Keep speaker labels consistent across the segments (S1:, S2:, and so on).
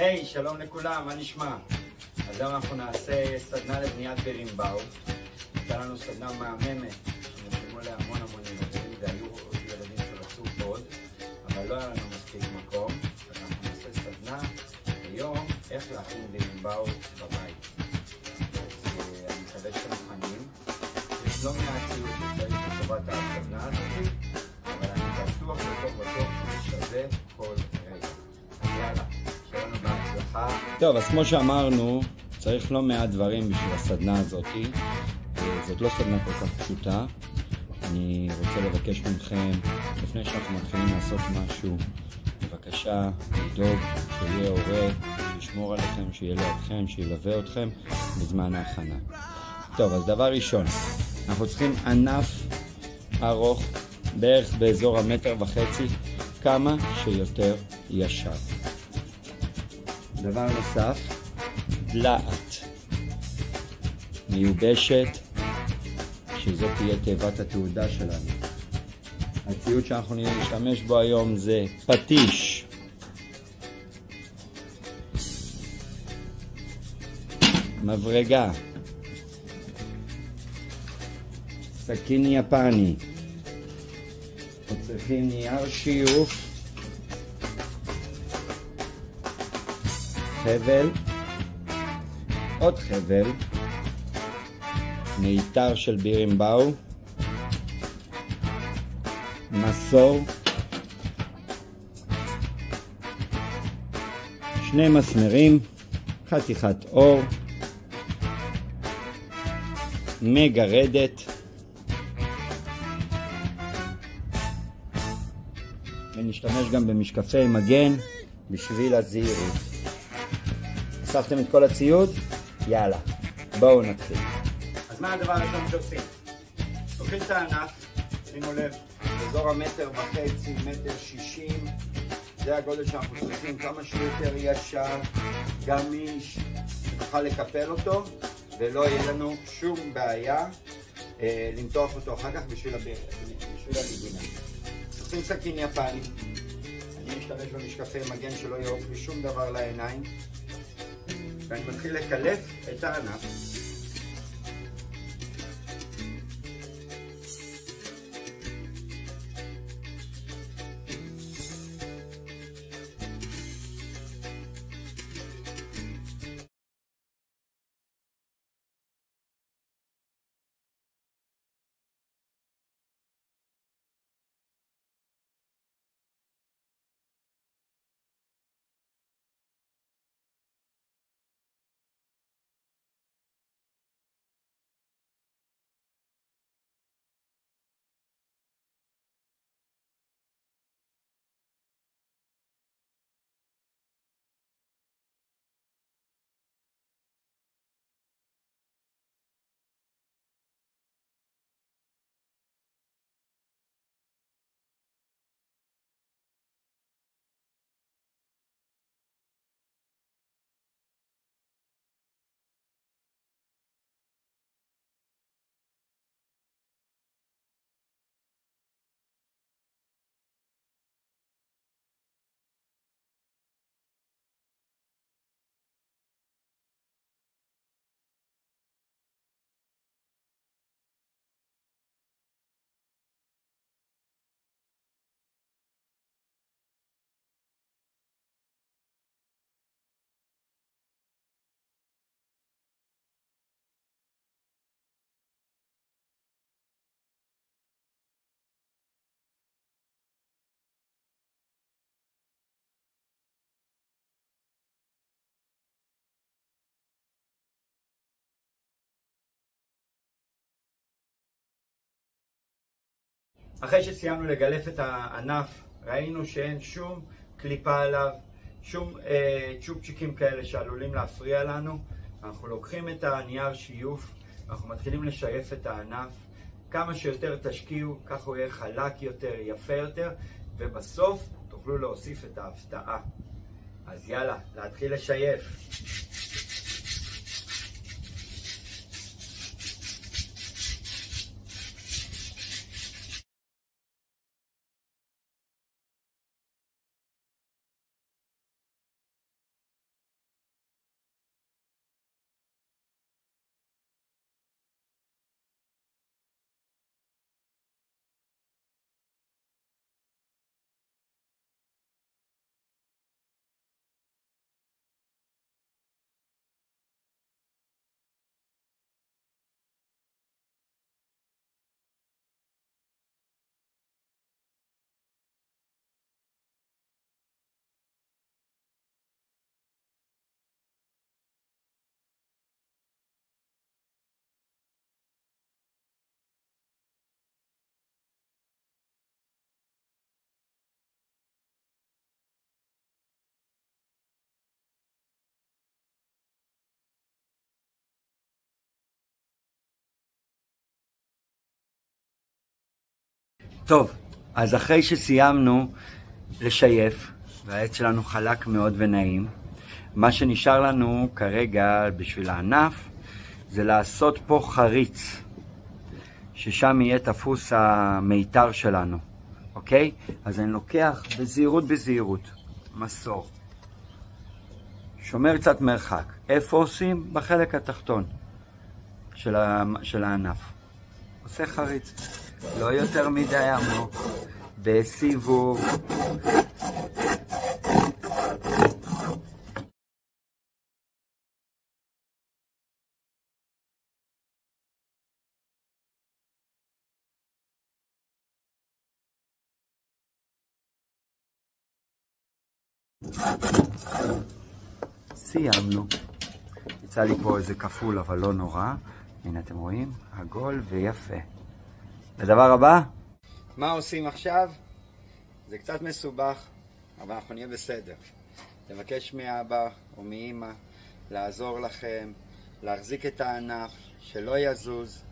S1: היי, שלום לכולם, מה נשמע? אז היום אנחנו נעשה סדנה לבניית בירימבאו. הייתה לנו סדנה מהממת, שנרשמו עליה המון ילדים, והיו עוד ילדים שרצו עוד, אבל לא היה לנו מספיק מקום. אז אנחנו נעשה סדנה היום איך להכין בירימבאו בבית. אז אני מקווה שאתם מוכנים. יש לא מעט ציוד שצריך לטובת הסדנה הזאת, אבל אני בטוח שזה שווה כל רגע. אז יאללה. טוב, אז כמו שאמרנו, צריך לא מעט דברים בשביל הסדנה הזאת. זאת לא סדנה כל כך פשוטה. אני רוצה לבקש מכם, לפני שאנחנו מתחילים לעשות משהו, בבקשה לדאוג שיהיה הורה, שישמור עליכם, שיהיה לידכם, שילווה אתכם בזמן ההכנה. טוב, אז דבר ראשון, אנחנו צריכים ענף ארוך, בערך באזור 1.5 מטר, כמה שיותר ישר. דבר נוסף, דלעת מיובשת, שזאת תהיה תיבת התעודה שלנו. הציוד שאנחנו נשתמש בו היום זה פטיש, מברגה, סכין יפני, צריכים נייר שיוף, חבל, עוד חבל, מיתר של בירימבאו, מסור, 2 מסמרים, חתיכת אור, מגרדת, ונשתמש גם במשקפי מגן בשביל הזהירות. אספתם את כל הציוד? יאללה, בואו נתחיל. אז מה הדבר הראשון שעושים? לוקחים את הענף, שימו לב, באזור 1.5 מטר, 1.60 מטר, זה הגודל שאנחנו צריכים, כמה שיותר ישר, גמיש, נוכל לקפל אותו, ולא יהיה לנו שום בעיה למתוח אותו אחר כך בשביל הליגינה. לוקחים סכין יפני, אני משתמש במשקפי מגן שלא יעוף לי שום דבר לעיניים, ואני מתחיל לקלף את הענף. אחרי שסיימנו לגלף את הענף, ראינו שאין שום קליפה עליו, שום צ'ופצ'יקים כאלה שעלולים להפריע לנו. אנחנו לוקחים את הנייר שיוף, אנחנו מתחילים לשייף את הענף. כמה שיותר תשקיעו, כך הוא יהיה חלק יותר, יפה יותר, ובסוף תוכלו להוסיף את ההפתעה. אז יאללה, להתחיל לשייף. טוב, אז אחרי שסיימנו לשייף, והעץ שלנו חלק מאוד ונעים, מה שנשאר לנו כרגע בשביל הענף, זה לעשות פה חריץ, ששם יהיה תפוס המיתר שלנו, אוקיי? אז אני לוקח בזהירות, מסור. שומר קצת מרחק. איפה עושים? בחלק התחתון של הענף. עושה חריץ. לא יותר מדי עמוק. בסיבוב. סיימנו. יצא לי פה איזה כפול, אבל לא נורא. הנה אתם רואים, עגול ויפה. לדבר הבא, מה עושים עכשיו? זה קצת מסובך, אבל אנחנו נהיה בסדר. תבקש מאבא או מאמא לעזור לכם, להחזיק את הענף, שלא יזוז.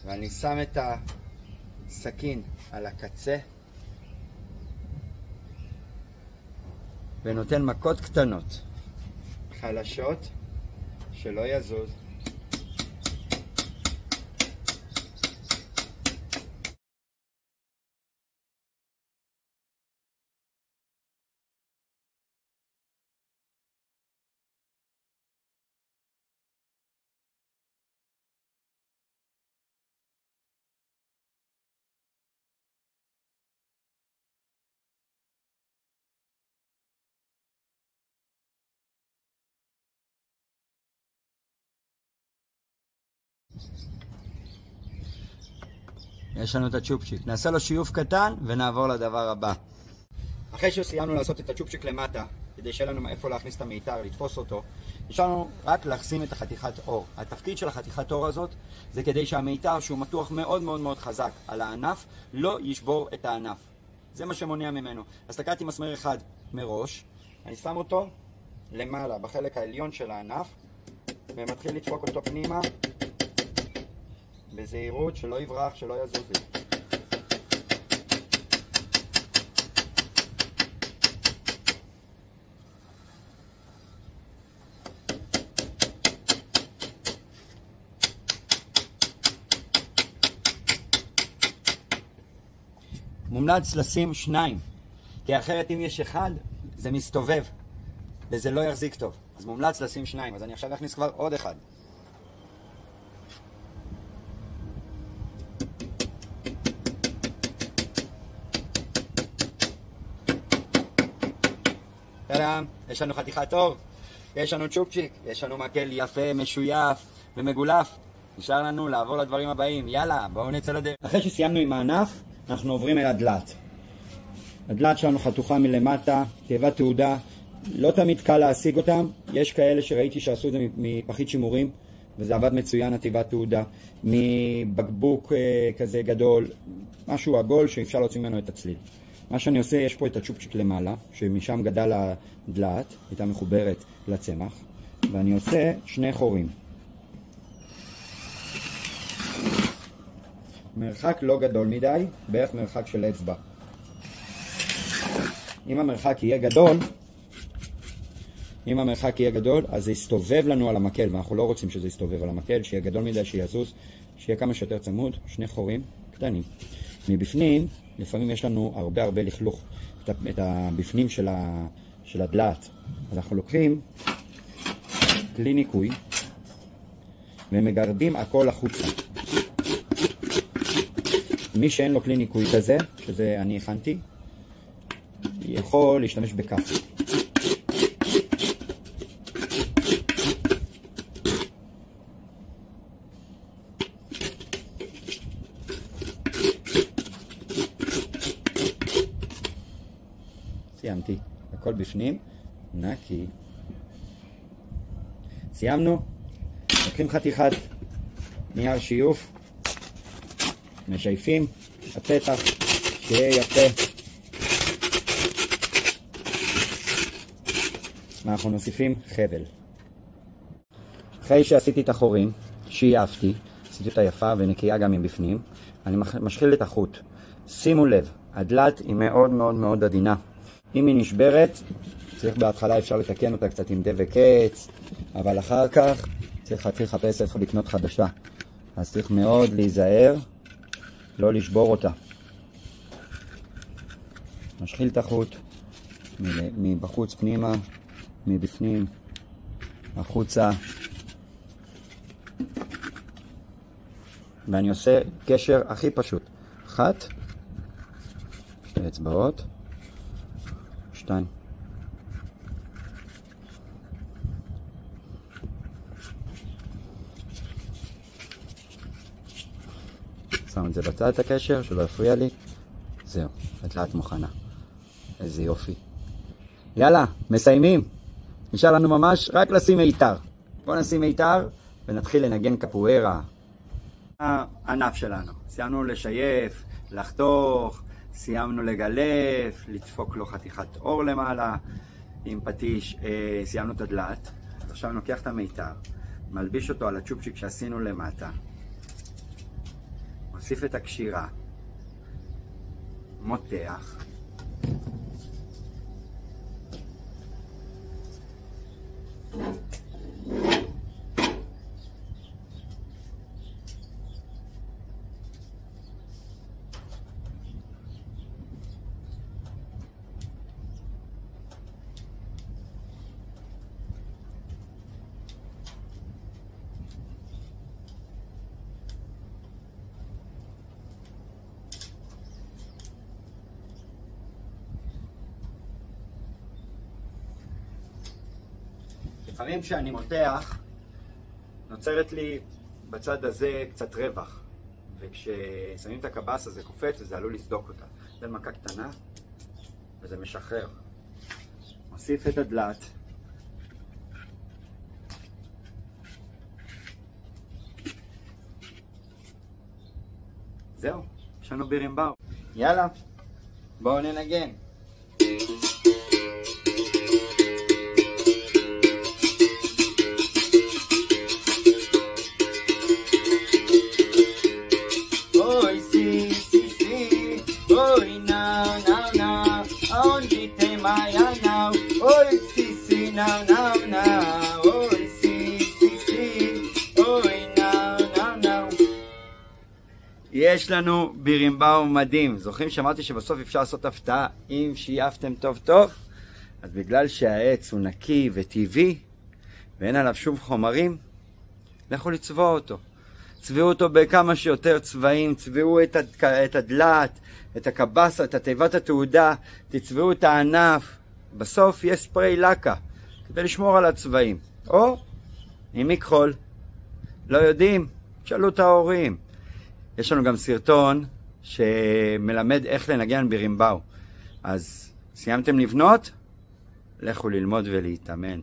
S1: ואני שם את הסכין על הקצה, ונותן מכות קטנות, חלשות, שלא יזוז. יש לנו את הצ'ופצ'יק. נעשה לו שיוף קטן ונעבור לדבר הבא. אחרי שסיימנו לעשות את הצ'ופצ'יק למטה, כדי שיהיה לנו איפה להכניס את המיתר, לתפוס אותו, יש לנו רק לשים את החתיכת אור. התפקיד של החתיכת אור הזאת זה כדי שהמיתר, שהוא מתוח מאוד מאוד מאוד חזק על הענף, לא ישבור את הענף. זה מה שמונע ממנו. אז תקעתי מסמר אחד מראש, אני שם אותו למעלה, בחלק העליון של הענף, ומתחיל לדפוק אותו פנימה, בזהירות, שלא יברח, שלא יזוז לי. מומלץ לשים 2, כי אחרת אם יש אחד, זה מסתובב, וזה לא יחזיק טוב. אז מומלץ לשים 2, אז אני עכשיו אכניס כבר עוד אחד. יש לנו חתיכת אור, יש לנו צ'ופצ'יק, יש לנו מקל יפה, משויף ומגולף. נשאר לנו לעבור לדברים הבאים. יאללה, בואו נצא לדרך. אחרי שסיימנו עם הענף, אנחנו עוברים אל הדלת. הדלת שלנו חתוכה מלמטה, תיבת תעודה. לא תמיד קל להשיג אותם. יש כאלה שראיתי שעשו את זה מפחית שימורים, וזה עבד מצוין, התיבת תעודה. מבקבוק כזה גדול, משהו עגול שאפשר להוציא ממנו את הצליל. מה שאני עושה, יש פה את הצ'ופצ'יק למעלה, שמשם גדל הדלת, הייתה מחוברת לצמח, ואני עושה 2 חורים. מרחק לא גדול מדי, בערך מרחק של אצבע. אם המרחק יהיה גדול, אז זה יסתובב לנו על המקל, ואנחנו לא רוצים שזה יסתובב על המקל, שיהיה גדול מדי, שיזוז, שיהיה כמה שיותר צמוד, 2 חורים קטנים. מבפנים, לפעמים יש לנו הרבה לכלוך את הבפנים של הדלת. אז אנחנו לוקחים כלי ניקוי ומגרדים הכל החוצה. מי שאין לו כלי ניקוי כזה, שזה אני הכנתי, יכול להשתמש בכף. סיימתי, הכל בפנים, נקי. סיימנו, לוקחים חתיכת נייר שיוף, משייפים, הפתח, שיהיה יפה. ואנחנו נוסיפים חבל. אחרי שעשיתי את החורים, שייפתי, עשיתי אותה יפה ונקייה גם מבפנים, אני משחיל את החוט. שימו לב, הדלת היא מאוד מאוד מאוד עדינה. אם היא נשברת, צריך בהתחלה אפשר לתקן אותה קצת עם דבק עץ, אבל אחר כך צריך לחפש איפה לקנות חדשה. אז צריך מאוד להיזהר, לא לשבור אותה. משחיל את החוט מבחוץ פנימה, מבפנים החוצה, ואני עושה קשר הכי פשוט. 1, 2 אצבעות, 2. שם את זה בצד את הקשר, שלא יפריע לי. זהו, הדלת מוכנה. איזה יופי. יאללה, מסיימים. נשאר לנו ממש רק לשים מיתר. בואו נשים מיתר ונתחיל לנגן קפוארה. הענף שלנו. סיימנו לשייף, לחתוך, סיימנו לגלף, לדפוק לו חתיכת אור למעלה עם פטיש. סיימנו את הדלת. עכשיו אני לוקח את המיתר, מלביש אותו על הצ'ופצ'יק שעשינו למטה. מוסיף את הקשירה, מותח, לפעמים כשאני מותח, נוצרת לי בצד הזה קצת רווח, וכששמים את הקבס הזה קופץ, זה עלול לסדוק אותה. זה מכה קטנה, וזה משחרר. מוסיף את הדלת. זהו, יש לנו בירימבאו. יאללה, בואו ננגן. יש לנו בירימבאו מדהים. זוכרים שאמרתי שבסוף אפשר לעשות הפתעה אם שייפתם טוב טוב? אז בגלל שהעץ הוא נקי וטבעי ואין עליו שום חומרים, לכו לצבוע אותו. צבעו אותו בכמה שיותר צבעים, צבעו את הדלת, את הקבסה, את תיבת התעודה, תצבעו את הענף. בסוף יש ספרי לקה כדי לשמור על הצבעים. או עם מכחול. לא יודעים? תשאלו את ההורים. יש לנו גם סרטון שמלמד איך לנגן בירימבאו. אז סיימתם לבנות? לכו ללמוד ולהתאמן.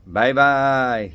S1: ביי ביי.